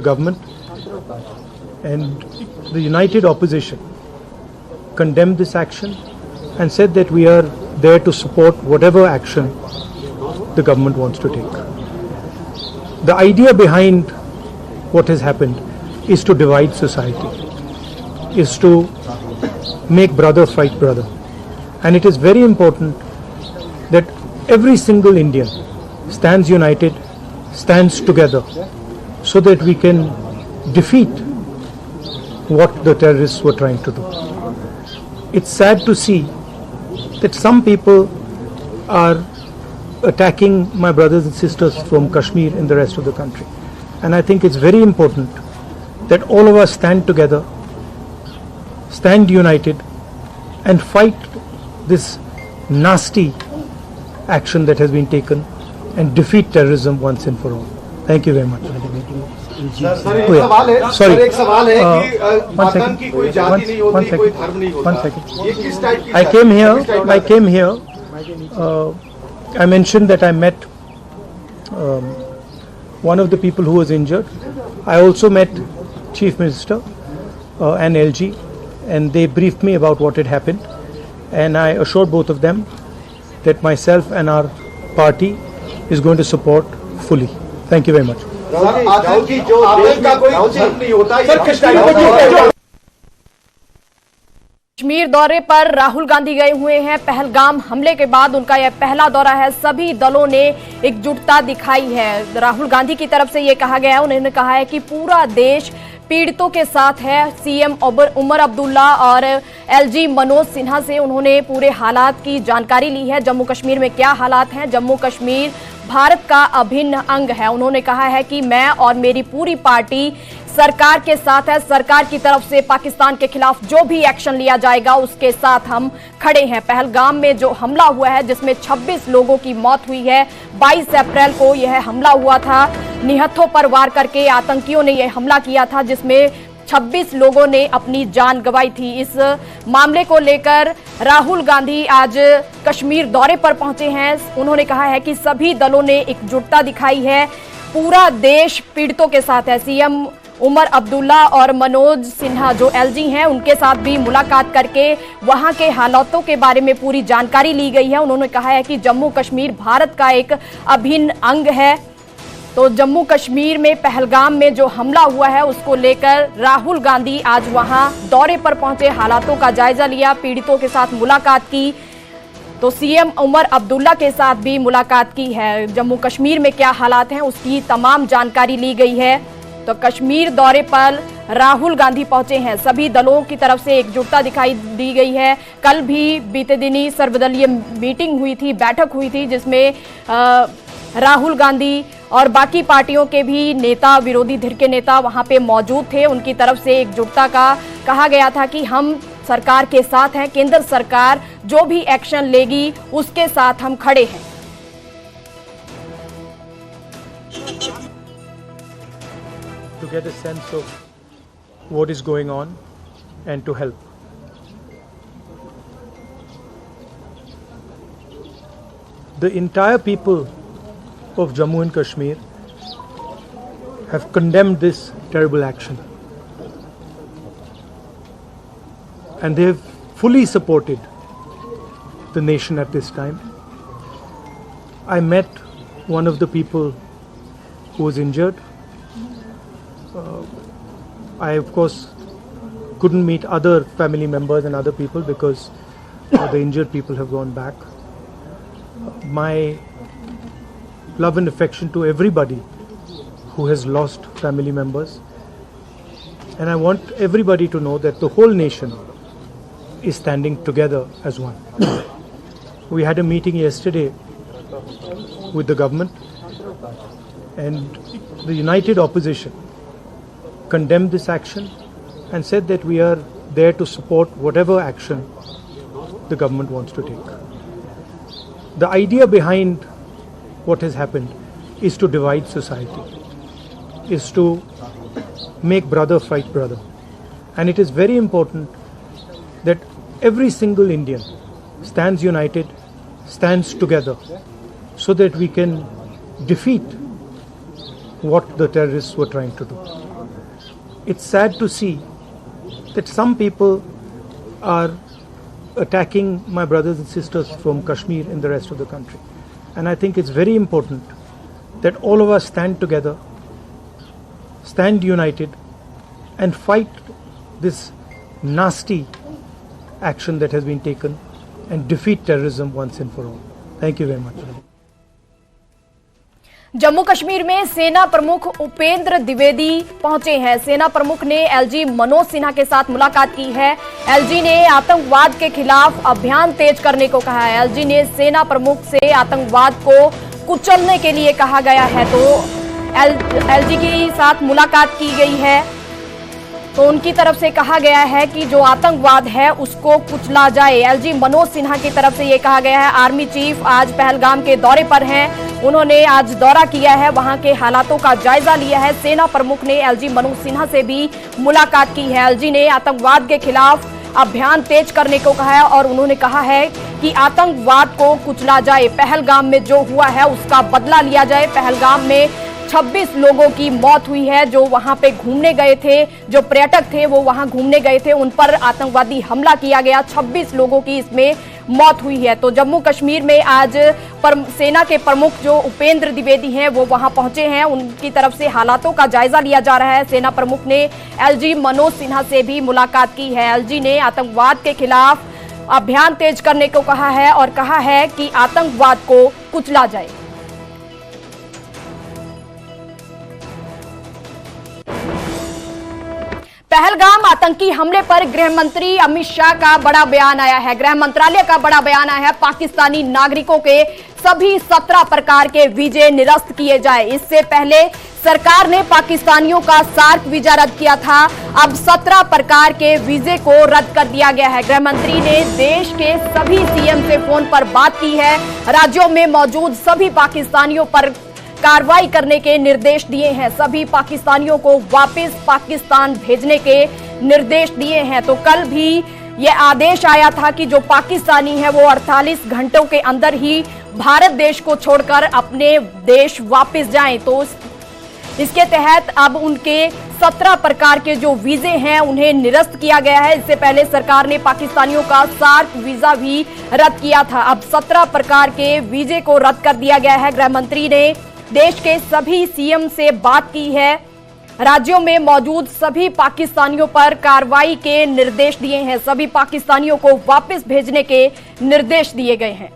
government and the united opposition condemned this action and said that we are there to support whatever action the government wants to take. The idea behind what has happened is to divide society, is to make brother fight brother. And it is very important that every single Indian stands united, stands together, so that we can defeat what the terrorists were trying to do. It's sad to see that some people are attacking my brothers and sisters from Kashmir and the rest of the country. And I think it's very important that all of us stand together, stand united, and fight this nasty action that has been taken and defeat terrorism once and for all. Thank you very much. Sir एक सवाल है कि वतन की कोई जाति नहीं होती, कोई धर्म नहीं होता। ये किस टाइप की? I came here. I mentioned that I met one of the people who was injured. I also met Chief Minister and LG, and they briefed me about what had happened. And I assured both of them that myself and our party is going to support fully. Thank you very much. Kashmir दौरे पर राहुल गांधी गए हुए हैं। पहलगाम हमले के बाद उनका यह पहला दौरा है। सभी दलों ने एकजुटता दिखाई है। राहुल गांधी की तरफ से यह कहा गया है, उन्होंने कहा है कि पूरा देश पीड़ितों के साथ है। सीएम उमर अब्दुल्ला और एलजी मनोज सिन्हा से उन्होंने पूरे हालात की जानकारी ली है। जम्मू कश्मीर में क्या हालात हैं? जम्मू कश्मीर भारत का अभिन्न अंग है। उन्होंने कहा है कि मैं और मेरी पूरी पार्टी सरकार के साथ है। सरकार की तरफ से पाकिस्तान के खिलाफ जो भी एक्शन लिया जाएगा उसके साथ हम खड़े हैं। पहलगाम में जो हमला हुआ है जिसमें 26 लोगों की मौत हुई है, 22 अप्रैल को यह हमला हुआ था। निहत्थों पर वार करके आतंकियों ने यह हमला किया था जिसमें 26 लोगों ने अपनी जान गंवाई थी। इस मामले को लेकर राहुल गांधी आज कश्मीर दौरे पर पहुंचे हैं। उन्होंने कहा है कि सभी दलों ने एकजुटता दिखाई है। पूरा देश पीड़ितों के साथ है। सीएम उमर अब्दुल्ला और मनोज सिन्हा जो एलजी हैं उनके साथ भी मुलाकात करके वहां के हालातों के बारे में पूरी जानकारी ली गई है। उन्होंने कहा है कि जम्मू कश्मीर भारत का एक अभिन्न अंग है। तो जम्मू कश्मीर में पहलगाम में जो हमला हुआ है उसको लेकर राहुल गांधी आज वहां दौरे पर पहुंचे, हालातों का जायजा लिया, पीड़ितों के साथ मुलाकात की। तो सीएम उमर अब्दुल्ला के साथ भी मुलाकात की है। जम्मू कश्मीर में क्या हालात हैं उसकी तमाम जानकारी ली गई है। तो कश्मीर दौरे पर राहुल गांधी पहुंचे हैं। सभी दलों की तरफ से एकजुटता दिखाई दी गई है। कल भी बीते दिनी सर्वदलीय मीटिंग हुई थी, बैठक हुई थी जिसमें राहुल गांधी और बाकी पार्टियों के भी नेता, विरोधी धिर के नेता वहां पे मौजूद थे। उनकी तरफ से एकजुटता का कहा गया था कि हम सरकार के साथ हैं, केंद्र सरकार जो भी एक्शन लेगी उसके साथ हम खड़े हैं। To get a sense of what is going on and to help. The entire people of Jammu and Kashmir have condemned this terrible action, and they have fully supported the nation at this time. I met one of the people who was injured. I of course couldn't meet other family members and other people because the injured people have gone back. My love and affection to everybody who has lost family members, and I want everybody to know that the whole nation is standing together as one. We had a meeting yesterday with the government, and the united opposition condemned this action and said that we are there to support whatever action the government wants to take. The idea behind what has happened is to divide society, is to make brother fight brother. And it is very important that every single Indian stands united, stands together, so that we can defeat what the terrorists were trying to do. it's sad to see that some people are attacking my brothers and sisters from Kashmir and the rest of the country. And I think it's very important that all of us stand together, stand united, and fight this nasty action that has been taken and defeat terrorism once and for all. Thank you very much. Jammu Kashmir में सेना प्रमुख उपेंद्र द्विवेदी पहुंचे हैं। सेना प्रमुख ने LG Manoj Sinha के साथ मुलाकात की है। एलजी ने आतंकवाद के खिलाफ अभियान तेज करने को कहा है। एलजी ने सेना प्रमुख से आतंकवाद को कुचलने के लिए कहा गया है। तो एलजी के साथ मुलाकात की गई है तो उनकी तरफ से कहा गया है कि जो आतंकवाद है उसको कुचला जाए। एलजी मनोज सिन्हा की तरफ से ये कहा गया है। आर्मी चीफ आज पहलगाम के दौरे पर हैं। उन्होंने आज दौरा किया है, वहां के हालातों का जायजा लिया है। सेना प्रमुख ने एलजी मनोज सिन्हा से भी मुलाकात की है। एलजी ने आतंकवाद के खिलाफ अभियान तेज करने को कहा है और उन्होंने कहा है कि आतंकवाद को कुचला जाए। पहलगाम में जो हुआ है उसका बदला लिया जाए। पहलगाम में 26 लोगों की मौत हुई है। जो वहां पे घूमने गए थे, जो पर्यटक थे वो वहां घूमने गए थे, उन पर आतंकवादी हमला किया गया। 26 लोगों की इसमें मौत हुई है। तो जम्मू कश्मीर में आज सेना के प्रमुख जो उपेंद्र द्विवेदी हैं वो वहां पहुंचे हैं। उनकी तरफ से हालातों का जायजा लिया जा रहा है। सेना प्रमुख ने एलजी मनोज सिन्हा से भी मुलाकात की है। एलजी ने आतंकवाद के खिलाफ अभियान तेज करने को कहा है और कहा है कि आतंकवाद को कुचला जाए। पहलगाम आतंकी हमले पर गृह मंत्री अमित शाह का बड़ा बयान आया है। गृह मंत्रालय का बड़ा बयान आया है। पाकिस्तानी नागरिकों के सभी 17 प्रकार के वीजे निरस्त किए जाए। इससे पहले सरकार ने पाकिस्तानियों का सार्क वीजा रद्द किया था। अब 17 प्रकार के वीजे को रद्द कर दिया गया है। गृह मंत्री ने देश के सभी सीएम से फोन पर बात की है। राज्यों में मौजूद सभी पाकिस्तानियों पर कार्रवाई करने के निर्देश दिए हैं। सभी पाकिस्तानियों को वापस पाकिस्तान भेजने के निर्देश दिए हैं। तो कल भी यह आदेश आया था कि जो पाकिस्तानी है वो 48 घंटों के अंदर ही भारत देश को छोड़कर अपने देश वापस जाएं। तो इसके तहत अब उनके 17 प्रकार के जो वीजे हैं उन्हें निरस्त किया गया है। इससे पहले सरकार ने पाकिस्तानियों का सार्क वीजा भी रद्द किया था। अब 17 प्रकार के वीजे को रद्द कर दिया गया है। गृह मंत्री ने देश के सभी सीएम से बात की है। राज्यों में मौजूद सभी पाकिस्तानियों पर कार्रवाई के निर्देश दिए हैं। सभी पाकिस्तानियों को वापस भेजने के निर्देश दिए गए हैं।